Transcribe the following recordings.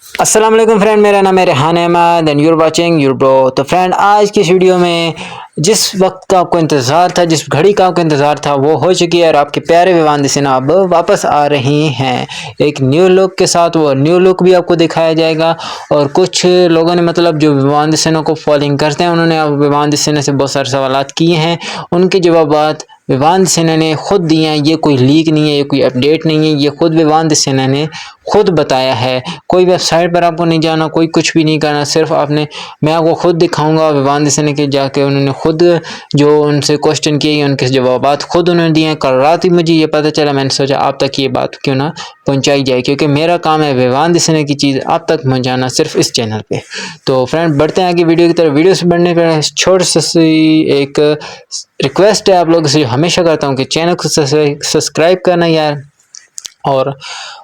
अस्सलाम वालेकुम फ्रेंड, मेरा नाम है Rehan Ahmed and you're watching your bro. तो फ्रेंड, आज की इस वीडियो में जिस वक्त का आपको इंतज़ार था, जिस घड़ी का आपको इंतज़ार था, वो हो चुकी है और आपके प्यारे विवान दिसेना अब वापस आ रही हैं एक न्यू लुक के साथ। वो न्यू लुक भी आपको दिखाया जाएगा। और कुछ लोगों ने मतलब जो विवान दिसेना को फॉलोइंग करते हैं, उन्होंने अब विवान दिसेना से बहुत सारे सवालात किए हैं। उनके जवाबात विवान दिसेना ने खुद दिए हैं। ये कोई लीक नहीं है, ये कोई अपडेट नहीं है, ये खुद विवान दिसेना ने खुद बताया है। कोई वेबसाइट पर आपको नहीं जाना, कोई कुछ भी नहीं करना, सिर्फ मैं आपको खुद दिखाऊंगा विवान दिसेना के जाके उन्होंने खुद जो उनसे क्वेश्चन किए, उनके जवाबात खुद उन्होंने दिए हैं। कल रात ही मुझे ये पता चला, मैंने सोचा आप तक ये बात क्यों ना पहुंचाई जाए, क्योंकि मेरा काम है विवान दिसेना की चीज़ आप तक पहुंचाना सिर्फ इस चैनल पे। तो फ्रेंड, बढ़ते हैं आगे वीडियो की तरफ। वीडियो से बढ़ने पर छोटी सी एक रिक्वेस्ट है आप लोगों से, हमेशा करता हूँ कि चैनल को सब्सक्राइब करना यार, और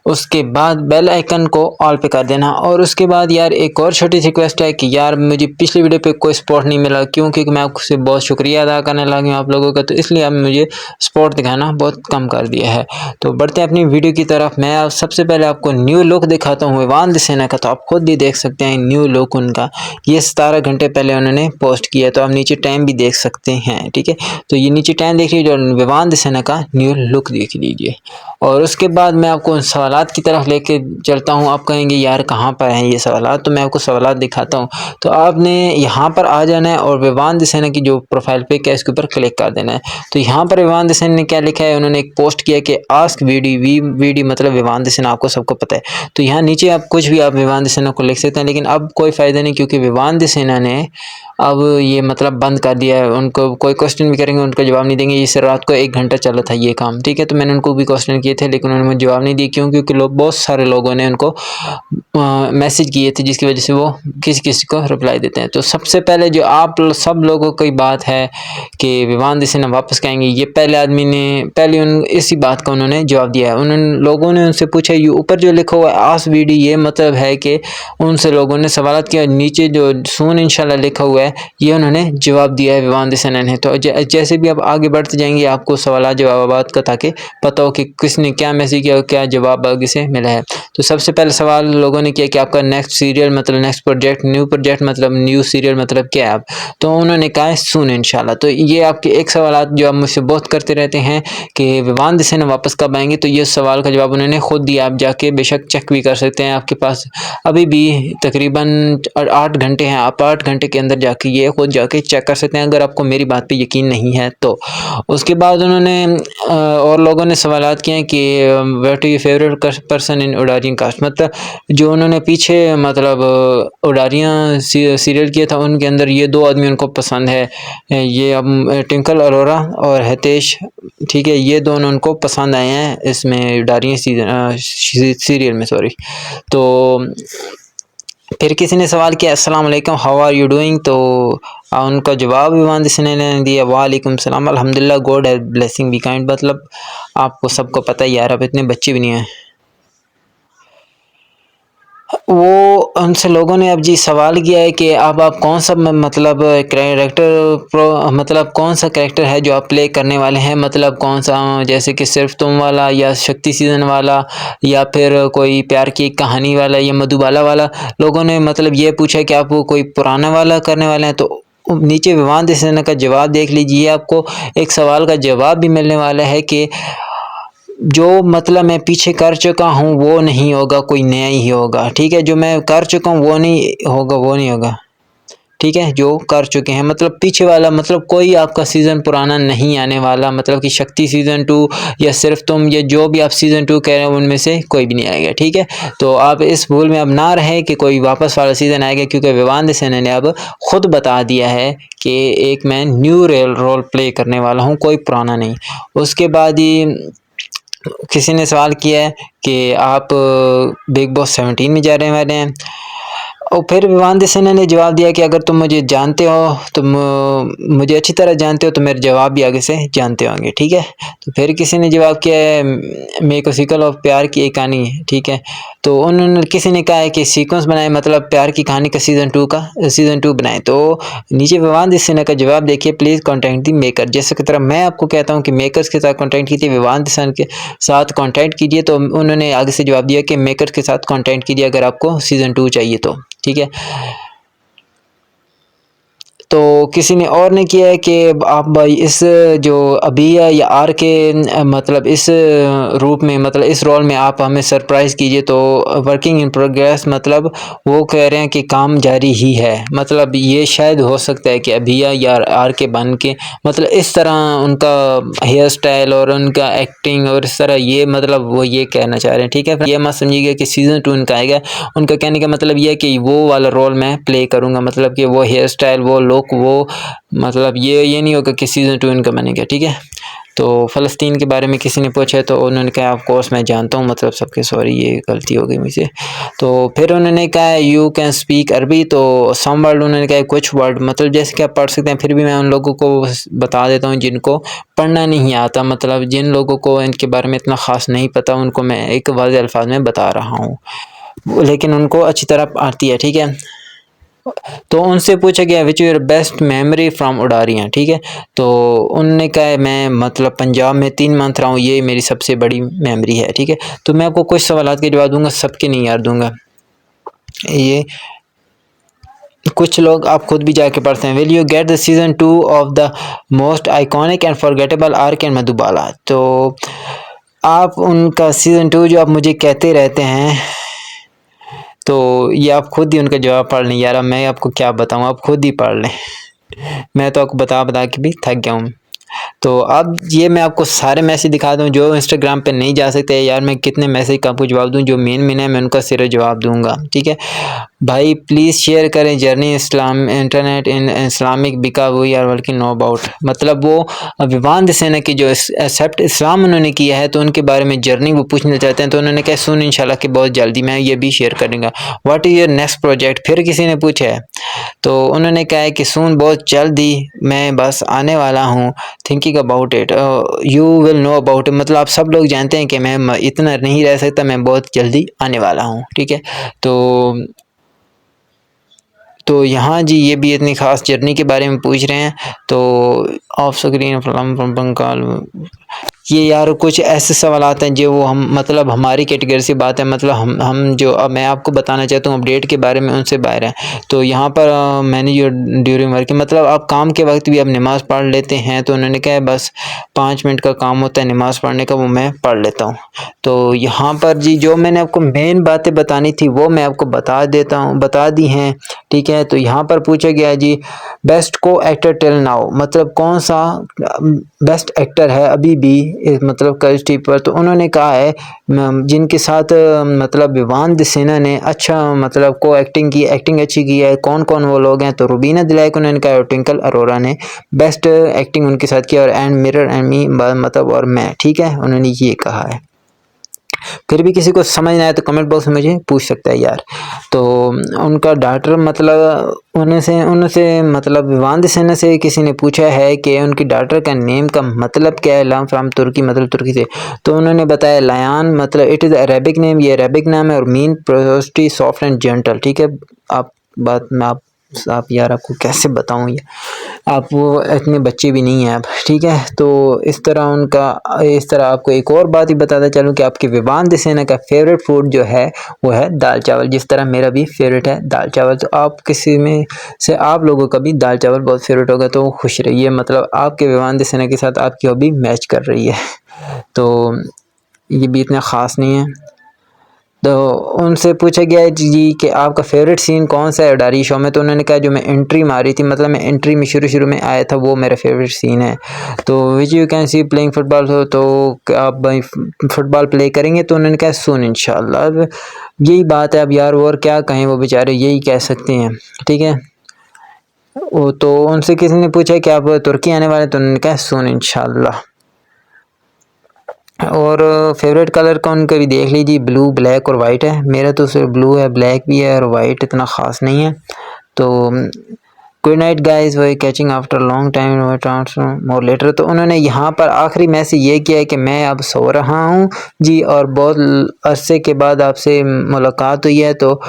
उसके बाद बेल आइकन को ऑल पे कर देना। और उसके बाद यार एक और छोटी सी रिक्वेस्ट है कि यार मुझे पिछली वीडियो पे कोई सपोर्ट नहीं मिला, क्योंकि मैं आपसे बहुत शुक्रिया अदा करने लगा हूँ आप लोगों का, तो इसलिए अब मुझे सपोर्ट दिखाना बहुत कम कर दिया है। तो बढ़ते हैं अपनी वीडियो की तरफ। मैं अब सबसे पहले आपको न्यू लुक दिखाता हूँ विवान दिसेना का, तो आप खुद भी देख सकते हैं न्यू लुक उनका। ये 17 घंटे पहले उन्होंने पोस्ट किया, तो आप नीचे टाइम भी देख सकते हैं, ठीक है। तो ये नीचे टाइम देख लीजिए और विवान दिसेना का न्यू लुक देख लीजिए। और उसके बाद मैं आपको उन सवालात की तरफ लेके चलता हूँ। आप कहेंगे यार कहाँ पर हैं ये सवालात, तो मैं आपको सवालात दिखाता हूँ। तो आपने यहाँ पर आ जाना है और विवान दिसेना की जो प्रोफाइल पिक है इसके ऊपर क्लिक कर देना है। तो यहाँ पर विवान दिसेना ने क्या लिखा है, उन्होंने एक पोस्ट किया कि आस्क वीडी मतलब विवान दिसेना, आपको सबको पता है। तो यहाँ नीचे आप कुछ भी आप विवान दिसेना को लिख सकते हैं, लेकिन अब कोई फ़ायदा नहीं, क्योंकि विवान दिसेना ने अब ये मतलब बंद कर दिया है। उनको कोई क्वेश्चन भी करेंगे उनका जवाब नहीं देंगे। इस रात को 1 घंटा चला था ये काम, ठीक है। तो मैंने उनको भी क्वेश्चन किए थे, लेकिन उन्होंने मुझे जवाब नहीं दिया। क्यों? क्योंकि बहुत सारे लोगों ने उनको मैसेज किए थे, जिसकी वजह से वो किसी किसी को रिप्लाई देते हैं। तो सबसे पहले जो आप सब लोगों की बात है कि विवान दिसेना वापस कहेंगे, ये पहले आदमी ने पहले इसी बात का उन्होंने जवाब दिया है। उन्होंने लोगों ने उनसे पूछा, ये ऊपर जो लिखा हुआ है आस्क वीडी, ये मतलब है कि उनसे लोगों ने सवाल किया। नीचे जो सून इंशाल्लाह लिखा हुआ है, ये उन्होंने जवाब दिया है विवान दिसेना ने। तो जैसे भी आप आगे बढ़ते जाएंगे आपको सवाल जवाबात का ताकि पता हो कि किसने क्या मैसेज किया और क्या जवाब आगे से मिला है। तो सबसे पहले सवाल लोगों ने किया कि आपका नेक्स्ट सीरियल मतलब नेक्स्ट प्रोजेक्ट, न्यू प्रोजेक्ट मतलब न्यू सीरियल मतलब क्या है आप। तो उन्होंने कहा है सून इंशाल्लाह। तो ये आपके एक सवाल जो आप मुझसे बहुत करते रहते हैं कि विवान दिसेना वापस कब आएंगे, तो ये सवाल का जवाब उन्होंने खुद दिया। आप जाके बेशक चेक भी कर सकते हैं, आपके पास अभी भी तकरीबन 8 घंटे हैं। आप 8 घंटे के अंदर जाके ये खुद जाके चेक कर सकते हैं, अगर आपको मेरी बात पे यकीन नहीं है तो। उसके बाद उन्होंने और लोगों ने सवालात किए हैं कि what your favourite person in Udaariyaan cast, मतलब जो उन्होंने पीछे मतलब उडारियाँ सीरियल किया था उनके अंदर ये 2 आदमी उनको पसंद है। ये अब ट्विंकल अरोरा और हितेश, ठीक है, ये दोनों उनको पसंद आए हैं इसमें उडारियाँ सीरियल में, सॉरी। तो फिर किसी ने सवाल किया अस्सलाम वालेकुम, हाउ आर यू डूइंग। तो उनका जवाब विवान दिसेना ने दिया वालेकुम सलाम अल्हम्दुलिल्लाह, गॉड है ब्लेसिंग बी काइंड। मतलब आपको सबको पता है यार, अब इतने बच्चे भी नहीं हैं। वो उनसे लोगों ने अब जी सवाल किया है कि अब आप कौन सा मतलब कैरेक्टर मतलब कौन सा कैरेक्टर है जो आप प्ले करने वाले हैं, मतलब कौन सा, जैसे कि सिर्फ तुम वाला या शक्ति सीजन वाला या फिर कोई प्यार की कहानी वाला या मधुबाला वाला। लोगों ने मतलब ये पूछा कि आप वो कोई पुराना वाला करने वाले हैं। तो नीचे विवान दिसेना का जवाब देख लीजिए, आपको एक सवाल का जवाब भी मिलने वाला है कि जो मतलब मैं पीछे कर चुका हूँ वो नहीं होगा, कोई नया ही होगा, ठीक है। जो मैं कर चुका हूँ वो नहीं होगा, ठीक है। जो कर चुके हैं मतलब पीछे वाला, मतलब कोई आपका सीज़न पुराना नहीं आने वाला, मतलब कि शक्ति सीज़न 2 या सिर्फ तुम, या जो भी आप सीज़न 2 कह रहे हो उनमें से कोई भी नहीं आएगा, ठीक है। तो आप इस भूल में अब ना रहे कि कोई वापस वाला सीज़न आएगा, क्योंकि विवान दिसेना ने अब खुद बता दिया है कि एक मैं न्यू रोल प्ले करने वाला हूँ, कोई पुराना नहीं। उसके बाद ही किसी ने सवाल किया है कि आप बिग बॉस 17 में जा रहे वाले हैं। और फिर विवान दिसेना ने जवाब दिया कि अगर तुम मुझे जानते हो, तुम मुझे अच्छी तरह जानते हो, तो मेरे जवाब भी आगे से जानते होंगे, ठीक है। तो फिर किसी ने जवाब किया है, मेरे को सीक्वल ऑफ प्यार की एक कहानी है, ठीक है। तो उन्होंने किसी ने कहा है कि सीक्वेंस बनाए, मतलब प्यार की कहानी का सीज़न 2 बनाए। तो नीचे विवान दिसेना का जवाब देखिए, प्लीज़ कॉन्टैक्ट दी मेकर। जैसे की तरह मैं आपको कहता हूँ कि मेकर्स के साथ कॉन्टैक्ट कीजिए, विवान दिसेना के साथ कॉन्टैक्ट कीजिए, तो उन्होंने आगे से जवाब दिया कि मेकर्स के साथ कॉन्टैक्ट कीजिए अगर आपको सीज़न 2 चाहिए तो, ठीक है। तो किसी ने और ने किया है कि आप भाई इस जो अबिया या आर के मतलब इस रूप में, मतलब इस रोल में आप हमें सरप्राइज़ कीजिए। तो वर्किंग इन प्रोग्रेस, मतलब वो कह रहे हैं कि काम जारी ही है। मतलब ये शायद हो सकता है कि अबिया या आर के बन के, मतलब इस तरह उनका हेयर स्टाइल और उनका एक्टिंग और इस तरह, ये मतलब वो ये कहना चाह रहे हैं, ठीक है। ये मत समझिएगा कि सीज़न 2 उनका आएगा। उनका कहने का मतलब ये है कि वो वाला रोल मैं प्ले करूँगा, मतलब कि वो हेयर स्टाइल, वो लुक, वो मतलब ये नहीं होगा कि सीज़न 2 इनका बनेगा, ठीक है। तो फ़लस्तीन के बारे में किसी ने पूछा, तो उन्होंने कहा ऑफ कोर्स मैं जानता हूँ, मतलब सबके सॉरी ये गलती हो गई मुझसे। तो फिर उन्होंने कहा यू कैन स्पीक अरबी। तो सम वर्ड उन्होंने कहा कुछ वर्ड, मतलब जैसे कि आप पढ़ सकते हैं। फिर भी मैं उन लोगों को बता देता हूँ जिनको पढ़ना नहीं आता, मतलब जिन लोगों को इनके बारे में इतना ख़ास नहीं पता, उनको मैं एक वाज़ेह अल्फाज में बता रहा हूँ, लेकिन उनको अच्छी तरह आती है, ठीक है। तो उनसे पूछा गया which your best memory from Udaariyaan, ठीक है। तो उनने कहा मैं मतलब पंजाब में 3 मंथ रहा हूँ, ये मेरी सबसे बड़ी मेमोरी है, ठीक है। तो मैं आपको कुछ सवालात के जवाब दूंगा, सबके नहीं यार दूंगा। ये कुछ लोग आप खुद भी जाके पढ़ते हैं। Will you get the season 2 of the most iconic and forgettable arc and Madhubala. तो आप उनका सीज़न 2 जो आप मुझे कहते रहते हैं, तो ये आप खुद ही उनका जवाब पढ़ लें यार। अब मैं आपको क्या बताऊँ, आप खुद ही पढ़ लें। मैं तो आपको बता बता के भी थक गया हूँ। तो अब ये मैं आपको सारे मैसेज दिखा दूँ जो इंस्टाग्राम पे नहीं जा सकते यार। मैं कितने मैसेज का आपको जवाब दूँ, जो मेन है मैं उनका सिर्फ जवाब दूंगा, ठीक है भाई। प्लीज़ शेयर करें journey Islam internet in Islamic बिका we are working know about. मतलब वो विवान दिसेना की जो एक्सेप्ट इस्लाम उन्होंने किया है, तो उनके बारे में जर्नी वो पूछना चाहते हैं। तो उन्होंने कहा सुन इंशाल्लाह कि बहुत जल्दी मैं ये भी शेयर करूँगा। What is your next project, फिर किसी ने पूछा है। तो उन्होंने कहा है कि सुन बहुत जल्दी मैं बस आने वाला हूँ, thinking about it you will know about it. मतलब आप सब लोग जानते हैं कि मैं इतना नहीं रह सकता, मैं बहुत जल्दी आने वाला हूँ, ठीक है। तो यहाँ जी ये भी इतनी ख़ास जर्नी के बारे में पूछ रहे हैं। तो ऑफ स्क्रीन बंगाल, ये यार कुछ ऐसे सवालात हैं जो हम मतलब हमारी कैटेगरी से बात है। मतलब हम जो अब मैं आपको बताना चाहता हूँ अपडेट के बारे में, उनसे बाहर है। तो यहाँ पर मैंने जो ड्यूरिंग वर्किंग, मतलब आप काम के वक्त भी आप नमाज़ पढ़ लेते हैं। तो उन्होंने कहा बस 5 मिनट का काम होता है नमाज़ पढ़ने का, वो मैं पढ़ लेता हूँ। तो यहाँ पर जी जो मैंने आपको मेन बातें बतानी थी वो मैं आपको बता दी हैं, ठीक है। तो यहाँ पर पूछा गया है जी बेस्ट को एक्टर टिल नाउ, मतलब कौन सा बेस्ट एक्टर है अभी भी मतलब कल टीवी पर। तो उन्होंने कहा है जिनके साथ मतलब विवान दिसेना ने अच्छा मतलब को एक्टिंग अच्छी की है, कौन कौन वो लोग हैं। तो रुबीना दिलाइक उन्होंने कहा, और ट्विंकल अरोरा ने बेस्ट एक्टिंग उनके साथ किया, और एंड मिरर एंड मी मतलब और मैं, ठीक है, उन्होंने ये कहा है। फिर भी किसी को समझ ना आए तो कमेंट बॉक्स में मुझे पूछ सकता है यार। तो उनका डॉटर मतलब उनसे मतलब विवान दिसेना से किसी ने पूछा है कि उनकी डॉटर का नेम का मतलब क्या है, लाम फ्राम तुर्की, मतलब तुर्की से। तो उन्होंने बताया लायान, मतलब इट इज़ अरेबिक नेम, ये अरेबिक नाम है, और मीन प्रोस्टी सॉफ्ट एंड जेंटल, ठीक है। आप बात में आप यार आपको कैसे बताऊँ ये, आप वो इतने बच्चे भी नहीं हैं आप, ठीक है। तो इस तरह आपको एक और बात ही बताता चलूँ कि आपके विवान दिसेना का फेवरेट फूड जो है वो है दाल चावल, जिस तरह मेरा भी फेवरेट है दाल चावल। तो आप किसी में से आप लोगों का भी दाल चावल बहुत फेवरेट होगा, तो खुश रहिए, मतलब आपके विवान दिसेना के साथ आपकी हॉबी मैच कर रही है। तो ये भी इतना ख़ास नहीं है। तो उनसे पूछा गया है जी कि आपका फेवरेट सीन कौन सा है उडारी शो में। तो उन्होंने कहा जो मैं एंट्री मारी थी, मतलब मैं एंट्री में शुरू में आया था, वो मेरा फेवरेट सीन है। तो which you can see playing football, हो तो आप भाई फुटबॉल प्ले करेंगे। तो उन्होंने कहा सुन इंशाल्लाह। अब यही बात है, अब यार और क्या कहें, वो बेचारे यही कह सकते हैं, ठीक है। वो तो उनसे किसी ने पूछा कि आप तुर्की आने वाले, तो उन्होंने कहा सुन इंशाल्लाह। और फेवरेट कलर का उनका भी देख लीजिए, ब्लू, ब्लैक और वाइट है। मेरा तो सिर्फ ब्लू है, ब्लैक भी है और वाइट इतना ख़ास नहीं है। तो good night guys, we catching after long time more later. तो उन्होंने यहाँ पर आखिरी मैसेज ये किया है कि मैं अब सो रहा हूँ जी, और बहुत अरसे के बाद आपसे मुलाकात हुई है, तो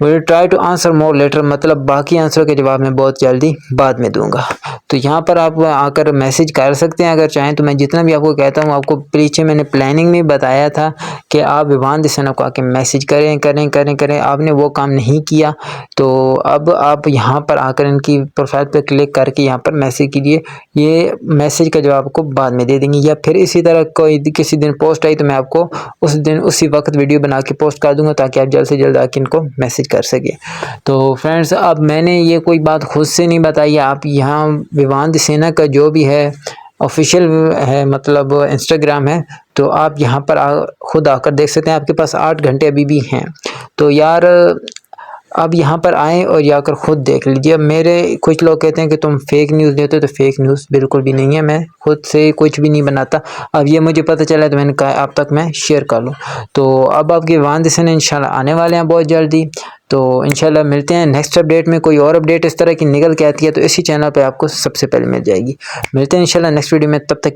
will try to answer more later, मतलब बाकी आंसरों के जवाब मैं बहुत जल्दी बाद में दूंगा। तो यहाँ पर आप आकर मैसेज कर सकते हैं अगर चाहें तो। मैं जितना भी आपको कहता हूँ, आपको पीछे मैंने प्लानिंग में बताया था कि आप विवान दिसना को आके मैसेज करें करें करें करें, आपने वो काम नहीं किया। तो अब आप यहाँ पर आकर इनकी प्रोफाइल पर क्लिक करके यहाँ पर मैसेज कीजिए, ये मैसेज का जवाब आपको बाद में दे देंगे। या फिर इसी तरह कोई किसी दिन पोस्ट आई तो मैं आपको उस दिन उसी वक्त वीडियो बना के पोस्ट कर दूंगा, ताकि आप जल्द से जल्द आके इनको मैसेज कर सके। तो फ्रेंड्स, अब मैंने ये कोई बात खुद से नहीं बताई, आप यहाँ विवान दिसेना का जो भी है ऑफिशियल है, मतलब इंस्टाग्राम है, तो आप यहाँ पर खुद आकर देख सकते हैं। आपके पास 8 घंटे अभी भी हैं, तो यार अब यहाँ पर आएँ और जाकर ख़ुद देख लीजिए। अब मेरे कुछ लोग कहते हैं कि तुम फेक न्यूज़ देते हो, तो फेक न्यूज़ बिल्कुल भी नहीं है, मैं खुद से कुछ भी नहीं बनाता। अब ये मुझे पता चला तो मैंने कहा आप तक मैं शेयर कर लूँ। तो अब आपके विवान दिसना इंशाल्लाह आने वाले हैं बहुत जल्दी। तो इंशाल्लाह मिलते हैं नेक्स्ट अपडेट में। कोई और अपडेट इस तरह की निकल के आती है तो इसी चैनल पर आपको सबसे पहले मिल जाएगी। मिलते हैं इंशाल्लाह नेक्स्ट वीडियो में, तब तक